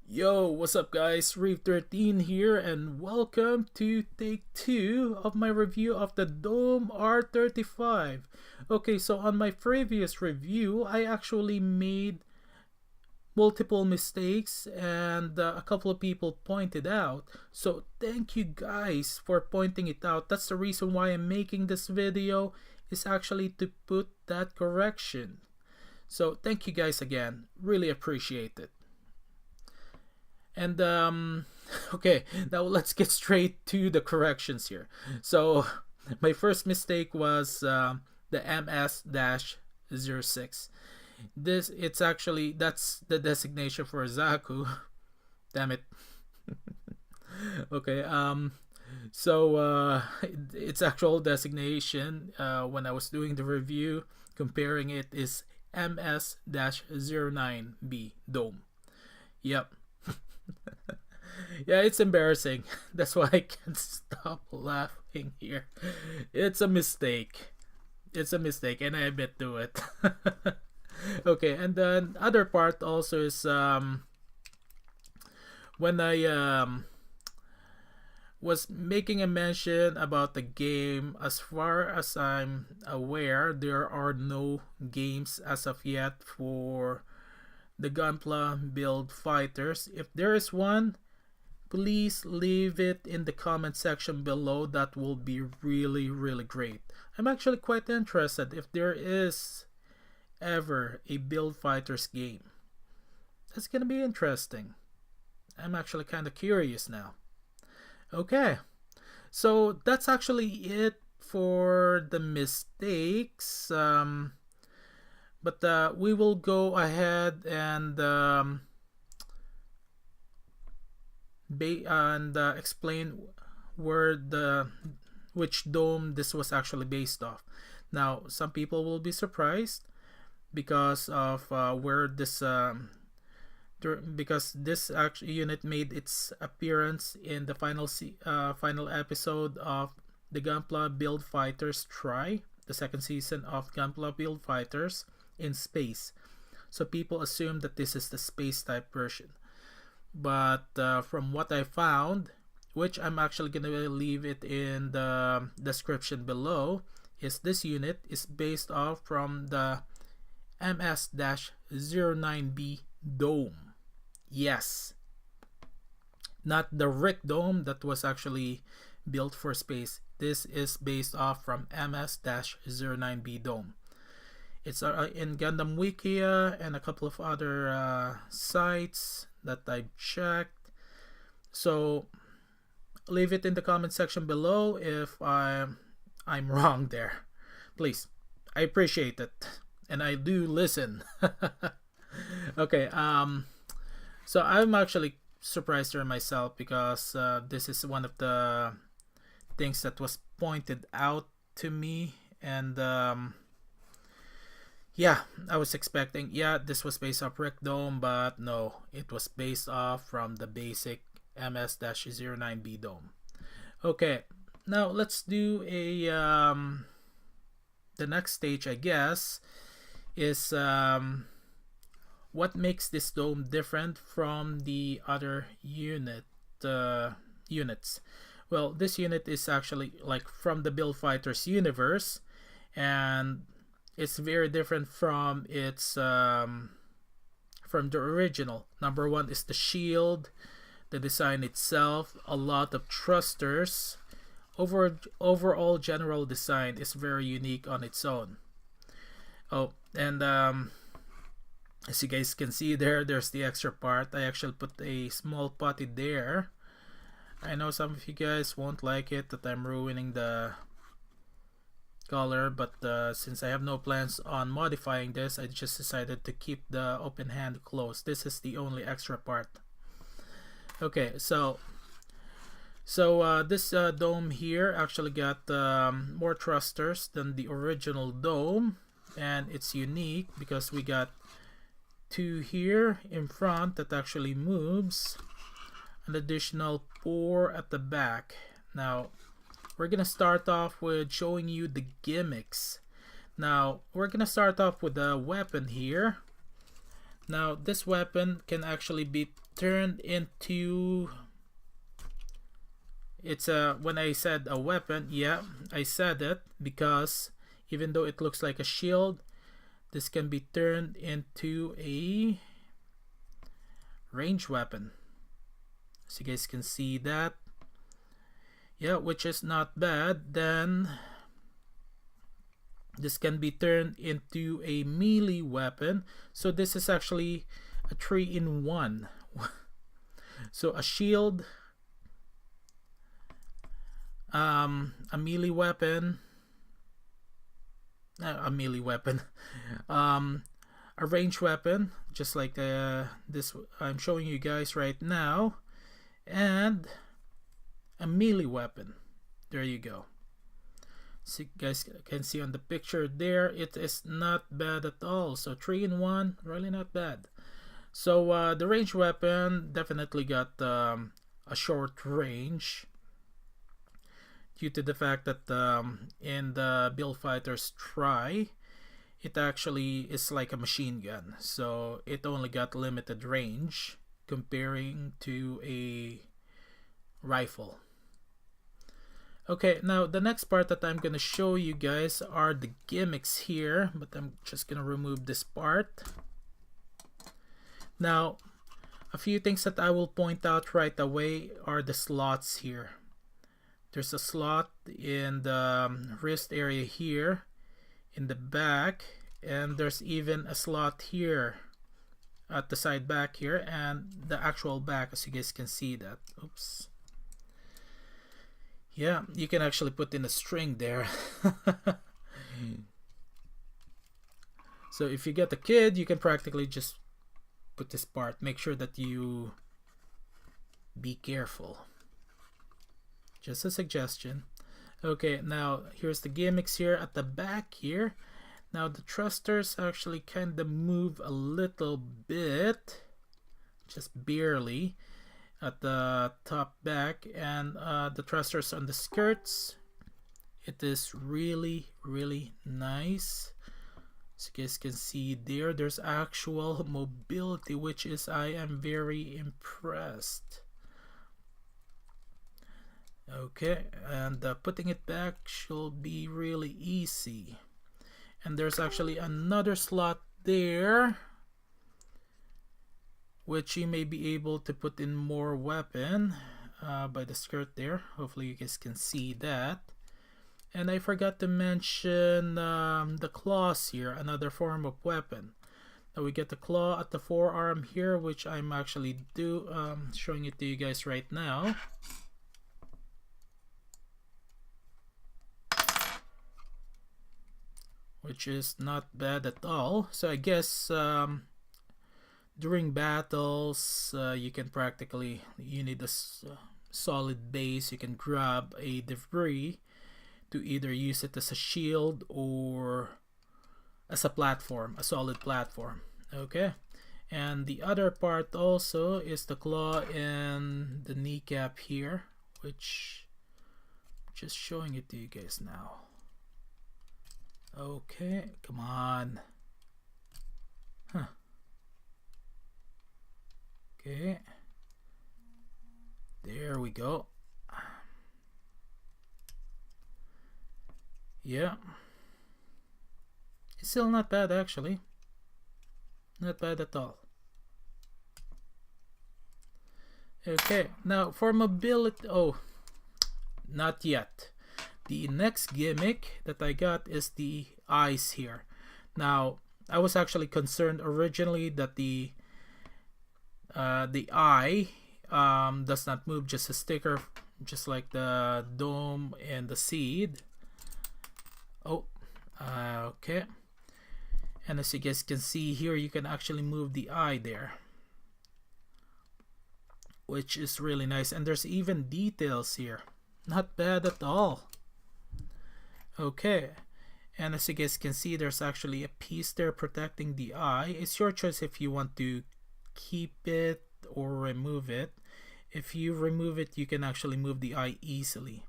Yo, what's up guys? Reeve13 here and welcome to take 2 of my review of the Dom R35. Okay, so on my previous review, I actually made multiple mistakes and a couple of people pointed out. So thank you guys for pointing it out. That's the reason why I'm making this video, is actually to put that correction. So thank you guys again. Really appreciate it. And okay, now let's get straight to the corrections here. So my first mistake was the MS-06. It's actually, that's the designation for Zaku. Damn it. Okay, so its actual designation when I was doing the review, comparing it, is MS-09B Dom. Yep. Yeah, it's embarrassing. That's why I can't stop laughing here. It's a mistake. It's a mistake, and I admit to it. Okay, and then other part also is when I was making a mention about the game. As far as I'm aware, there are no games as of yet for the Gunpla Build Fighters. If there is one, please leave it in the comment section below. That will be really great. I'm actually quite interested if there is ever a Build Fighters game. That's gonna be interesting. I'm actually kind of curious now. Okay, so that's actually it for the mistakes. But we will go ahead and explain which dome this was actually based off. Now, some people will be surprised because of where this because this actual unit made its appearance in the final episode of the Gunpla Build Fighters Try, the second season of Gunpla Build Fighters in space. So people assume that this is the space type version, but from what I found, which I'm actually gonna leave it in the description below, is this unit is based off from the MS-09B Dom. Yes, not the Rick Dome that was actually built for space. This is based off from MS-09B Dom. It's in Gundam Wikia and a couple of other sites that I've checked. So leave it in the comment section below if I'm wrong there. Please, I appreciate it, and I do listen. Okay, so I'm actually surprised here myself because this is one of the things that was pointed out to me, and yeah, I was expecting, yeah, this was based off Rick Dome, but no, it was based off from the basic MS-09B Dom. Okay, now let's do a the next stage, I guess, is what makes this dome different from the other units. Well, this unit is actually like from the Build Fighters universe, and it's very different from its from the original. Number one is the shield, the design itself, a lot of thrusters. Overall general design is very unique on its own. Oh, and as you guys can see there's the extra part. I actually put a small putty there. I know some of you guys won't like it that I'm ruining the color, but since I have no plans on modifying this, I just decided to keep the open hand closed. This is the only extra part. Okay, so this dome here actually got more thrusters than the original dome, and it's unique because we got 2 here in front that actually moves, an additional 4 at the back. Now we're gonna start off with showing you the gimmicks. Now we're gonna start off with the weapon here. Now this weapon can actually be turned into, it's a, when I said a weapon, yeah, I said it because even though it looks like a shield, this can be turned into a range weapon. So you guys can see that. Yeah, which is not bad. Then this can be turned into a melee weapon. So this is actually a 3-in-1. So a shield, a melee weapon, a range weapon, just like this I'm showing you guys right now, and a melee weapon. There you go. So you guys can see on the picture there, it is not bad at all. So 3-in-1, really not bad. So the range weapon definitely got a short range due to the fact that in the Build Fighters Try, it actually is like a machine gun. So it only got limited range comparing to a rifle. Okay, now the next part that I'm gonna show you guys are the gimmicks here, but I'm just gonna remove this part. Now, a few things that I will point out right away are the slots here. There's a slot in the wrist area here, in the back, and there's even a slot here at the side back here, and the actual back, as you guys can see that. Oops. Yeah, you can actually put in a string there. So if you get a kid, you can practically just put this part. Make sure that you be careful. Just a suggestion. Okay, now here's the gimmicks here at the back here. Now the thrusters actually kind of move a little bit, just barely, at the top back, and the thrusters on the skirts, it is really nice. So you guys can see there, there's actual mobility, which is, I am very impressed. Okay, and putting it back should be really easy. And there's actually another slot there, which you may be able to put in more weapon by the skirt there. Hopefully you guys can see that. And I forgot to mention the claws here, another form of weapon. Now we get the claw at the forearm here, which I'm actually showing it to you guys right now. Which is not bad at all. So I guess during battles, you can practically, you need a solid base. You can grab a debris to either use it as a shield or as a platform, a solid platform. Okay, and the other part also is the claw and the kneecap here, which I'm just showing it to you guys now. Okay, come on. Huh. Okay. There we go. Yeah. It's still not bad actually. Not bad at all. Okay, now for mobility, oh, not yet. The next gimmick that I got is the eyes here. Now, I was actually concerned originally that the eye does not move, just a sticker, just like the dome and the seed. Oh, okay. And as you guys can see here, you can actually move the eye there, which is really nice. And there's even details here. Not bad at all. Okay, and as you guys can see, there's actually a piece there protecting the eye. It's your choice if you want to keep it or remove it. If you remove it, you can actually move the eye easily.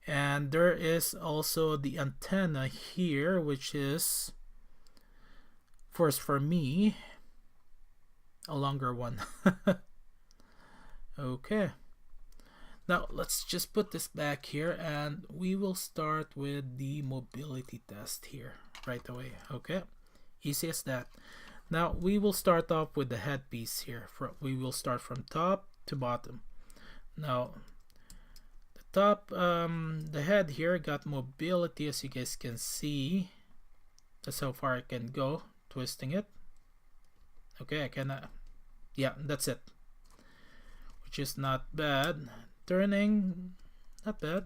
And there is also the antenna here, which is, first for me, a longer one. Okay, now let's just put this back here and we will start with the mobility test here right away. Okay, easy as that. Now we will start off with the headpiece here. We will start from top to bottom. Now the top, the head here got mobility, as you guys can see. That's how far I can go twisting it. Okay, I can, yeah, that's it, which is not bad. Turning, not bad.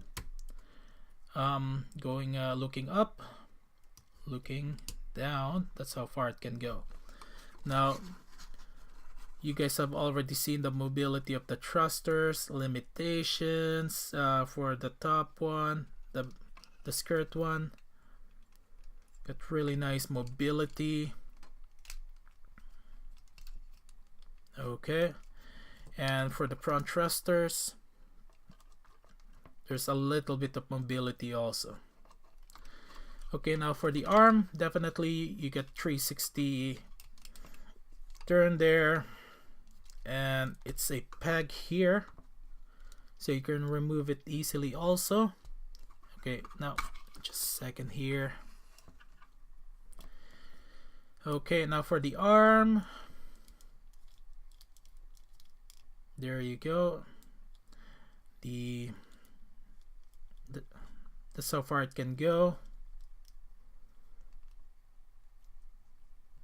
Going, looking up, looking down, that's how far it can go. Now you guys have already seen the mobility of the thrusters, limitations for the top one, the skirt one. Got really nice mobility. Okay, and for the front thrusters, there's a little bit of mobility also. Okay, now for the arm, definitely you get 360 turn there, and it's a peg here, so you can remove it easily also. Okay, now just a second here. Okay, now for the arm, there you go. That's how far it can go.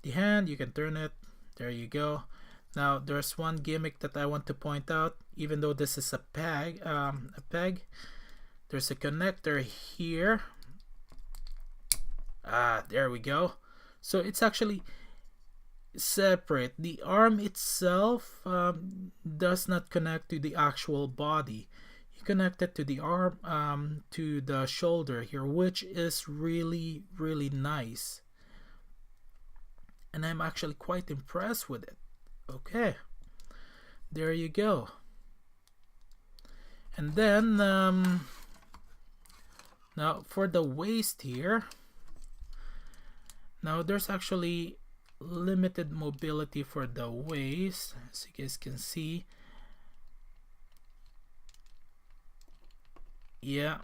The hand, you can turn it. There you go. Now there's one gimmick that I want to point out. Even though this is a peg, there's a connector here. There we go. So it's actually separate. The arm itself does not connect to the actual body. You connect it to the arm, to the shoulder here, which is really, really nice. And I'm actually quite impressed with it. Okay, there you go. And then now for the waist here, now there's actually limited mobility for the waist, as you guys can see. Yeah,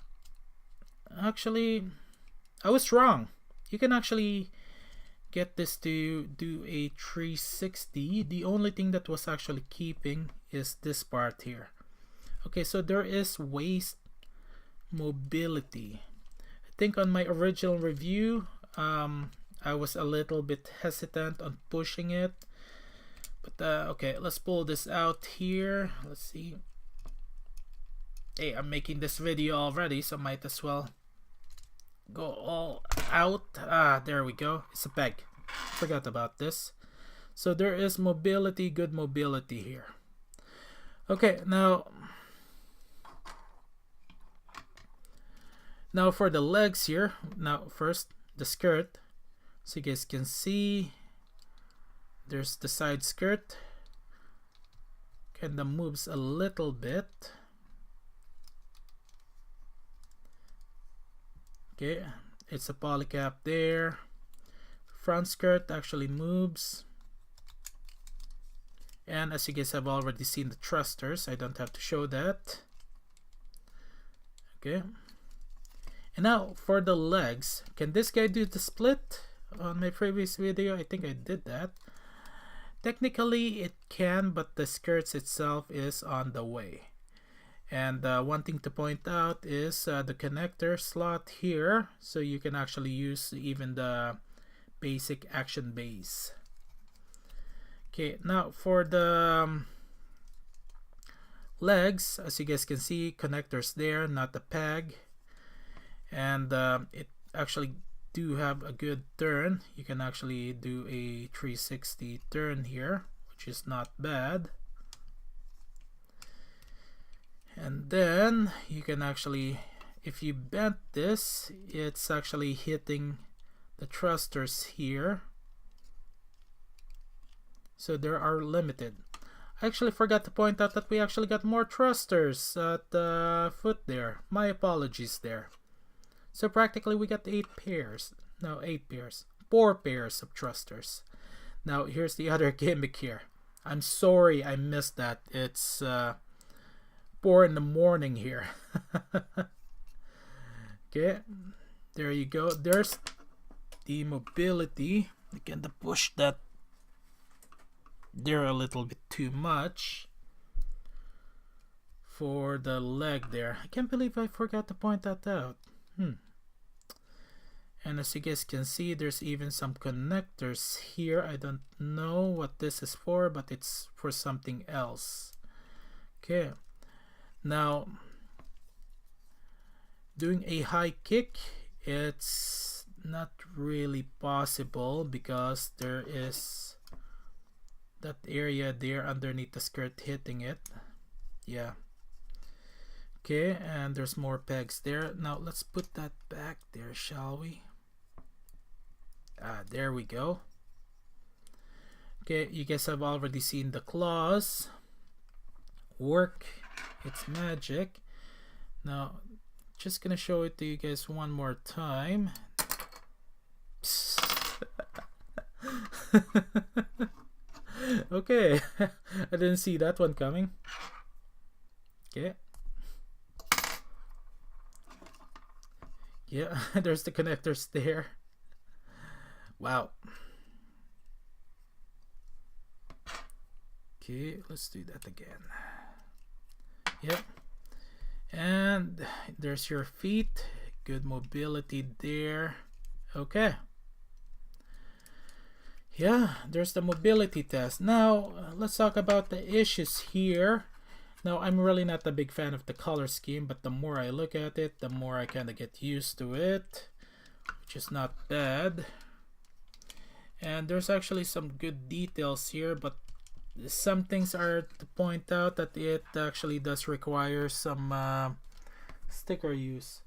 actually I was wrong. You can actually get this to do a 360. The only thing that was actually keeping is this part here. Okay, so there is waist mobility. I think on my original review, I was a little bit hesitant on pushing it, but okay, let's pull this out here. Let's see. Hey, I'm making this video already, so might as well go all out. There we go. It's a peg. Forgot about this. So there is mobility, good mobility here. Okay, now for the legs here. Now first the skirt. So you guys can see there's the side skirt. Kinda moves a little bit. Okay, it's a polycap there. Front skirt actually moves. And as you guys have already seen the thrusters, I don't have to show that. Okay. And now for the legs, can this guy do the split? On my previous video, I think I did that. Technically it can, but the skirts itself is on the way. And one thing to point out is the connector slot here, so you can actually use even the basic action base. Okay, now for the legs, as you guys can see, connectors there, not the peg. And it actually do have a good turn. You can actually do a 360 turn here, which is not bad. And then you can actually, if you bend this, it's actually hitting the thrusters here, so they are limited. I actually forgot to point out that we actually got more thrusters at the foot there. My apologies there. So practically we got 8 pairs. No, 8 pairs. 4 pairs of thrusters. Now here's the other gimmick here. I'm sorry I missed that. It's 4 in the morning here. Okay, there you go. There's the mobility. You can push that there a little bit too much for the leg there. I can't believe I forgot to point that out. And as you guys can see, there's even some connectors here. I don't know what this is for, but it's for something else. Okay, now doing a high kick, it's not really possible because there is that area there underneath the skirt hitting it. Yeah. Okay, and there's more pegs there. Now let's put that back there, shall we? There we go. Okay, you guys have already seen the claws work. It's magic. Now, just gonna show it to you guys one more time. Okay, I didn't see that one coming. Okay. Yeah, there's the connectors there. Wow. Okay, let's do that again. Yep. And there's your feet. Good mobility there. Okay. Yeah, there's the mobility test. Now, let's talk about the issues here. Now, I'm really not a big fan of the color scheme, but the more I look at it, the more I kind of get used to it, which is not bad. And there's actually some good details here, but some things are to point out that it actually does require some sticker use.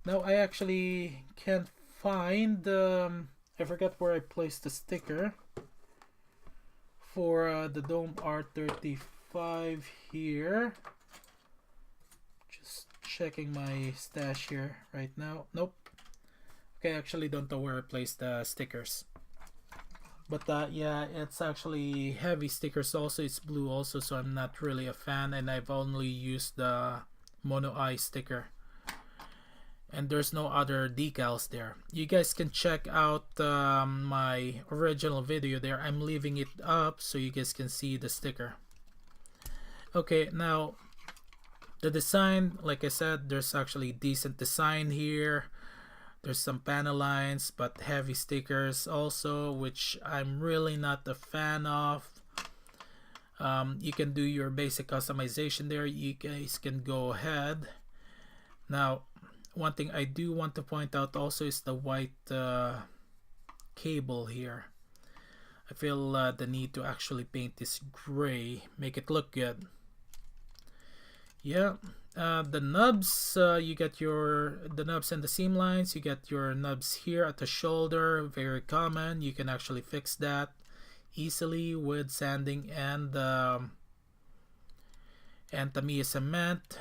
Now, I actually can't find, I forgot where I placed the sticker for the Dom R35 here. Just checking my stash here right now. Nope. Okay, I actually don't know where I placed the stickers. But yeah, it's actually heavy stickers also. It's blue also, so I'm not really a fan, and I've only used the mono eye sticker. And there's no other decals there. You guys can check out my original video there. I'm leaving it up so you guys can see the sticker. Okay, now the design, like I said, there's actually decent design here. There's some panel lines, but heavy stickers also, which I'm really not a fan of. You can do your basic customization there. You guys can go ahead. Now, one thing I do want to point out also is the white cable here. I feel the need to actually paint this gray, make it look good. Yeah, the nubs, you get the nubs and the seam lines. You get your nubs here at the shoulder, very common. You can actually fix that easily with sanding and Tamiya cement.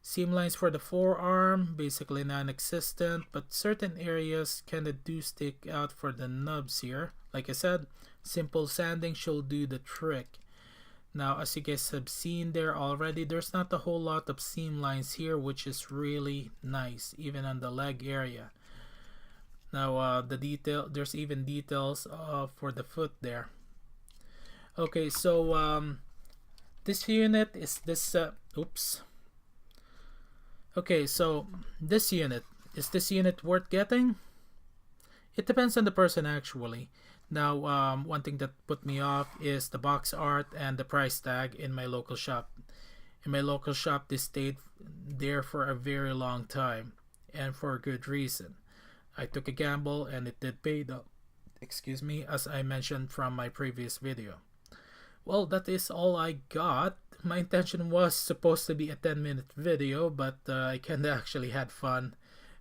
Seam lines for the forearm, basically non-existent, but certain areas kind of do stick out for the nubs here. Like I said, simple sanding should do the trick. Now, as you guys have seen there already, there's not a whole lot of seam lines here, which is really nice, even on the leg area. Now, there's even details for the foot there. Okay, so this unit is this. Oops. Okay, so this unit, is this unit worth getting? It depends on the person actually. Now, one thing that put me off is the box art and the price tag in my local shop. In my local shop, this stayed there for a very long time, and for a good reason. I took a gamble and it did pay though. Excuse me, as I mentioned from my previous video. Well, that is all I got. My intention was supposed to be a 10-minute video, but I kinda actually had fun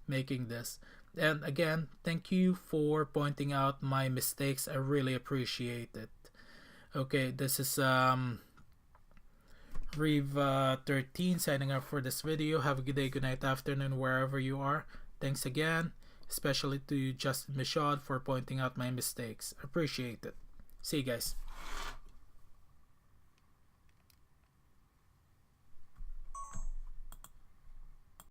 making this. And again, thank you for pointing out my mistakes. I really appreciate it. Okay, this is Reeve 13 signing up for this video. Have a good day, good night, afternoon, wherever you are. Thanks again, especially to Justin Michaud for pointing out my mistakes. Appreciate it. See you guys.